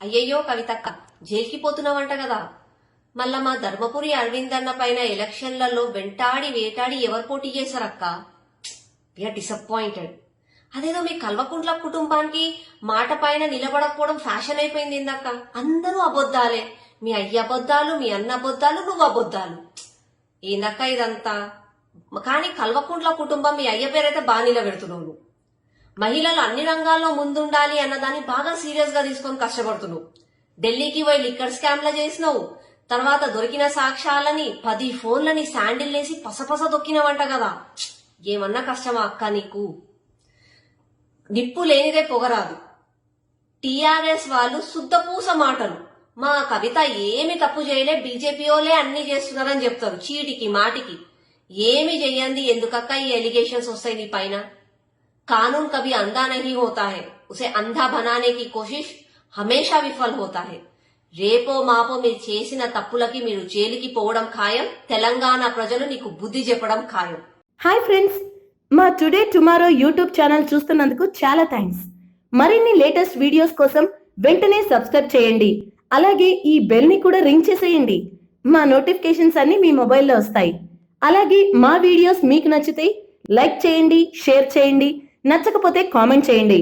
అయ్యయ్యో కవితక్క, జైలుకి పోతున్నావంట కదా. మళ్ళా మా ధర్మపురి అరవింద్ అన్న పైన ఎలక్షన్లలో వెంటాడి వేటాడి ఎవరు పోటీ చేశారక్క? We are disappointed. అదేదో మీ కల్వకుంట్ల కుటుంబానికి మాట పైన నిలబడకపోవడం ఫ్యాషన్ అయిపోయింది ఇందక్క. అందరూ అబద్ధాలే, మీ అయ్య అబద్ధాలు, మీ అన్న అబద్ధాలు, నువ్వు అబద్ధాలు. ఏందక్క ఇదంతా? కానీ కల్వకుంట్ల కుటుంబం మీ అయ్య పేరైతే బాగా నిలబెడుతున్నావు. మహిళలు అన్ని రంగాల్లో ముందుండాలి అన్నదాన్ని బాగా సీరియస్ గా తీసుకొని కష్టపడుతున్నావు. ఢిల్లీకి పోయి లిక్కర్ స్కామ్ల చేసినావు. తర్వాత దొరికిన సాక్ష్యాలని 10 ఫోన్లని శాండిల్ వేసి పసపస దొక్కినవంట కదా. ఏమన్నా కష్టమా అక్క నీకు? నిప్పు లేనిదే పొగరాదు. టీఆర్ఎస్ వాళ్ళు శుద్ధపూస మాటలు. మా కవిత ఏమి తప్పు చేయలే, బీజేపీ వాళ్ళే అన్ని చేస్తున్నారని చెప్తారు చీటికి మాటికి. ఏమి చెయ్యండి ఎందుకక్క ఈ ఎలిగేషన్స్ వస్తాయి నీ పైన? कानून कभी अंधा नहीं होता है, उसे अंधा बनाने की कोशिश हमेशा विफल होता है. రేపో మాపో మీరు చేసిన తప్పులకి మీరు జైలుకి పోవడం ఖాయం. తెలంగాణ ప్రజలు నీకు బుద్ధి చెప్పడం ఖాయం. హాయ్ ఫ్రెండ్స్, మా టుడే టుమారో యూట్యూబ్ ఛానల్ చూస్తున్నందుకు చాలా థ్యాంక్స్. మరిన్ని లేటెస్ట్ వీడియోస్ కోసం వెంటనే సబ్స్క్రైబ్ చేయండి. అలాగే ఈ బెల్ ని కూడా రింగ్ చేసేయండి. మా నోటిఫికేషన్స్ అన్ని మీ మొబైల్లో వస్తాయి. అలాగే మా వీడియోస్ మీకు నచ్చితే లైక్ చేయండి, షేర్ చేయండి, నచ్చకపోతే కామెంట్ చేయండి.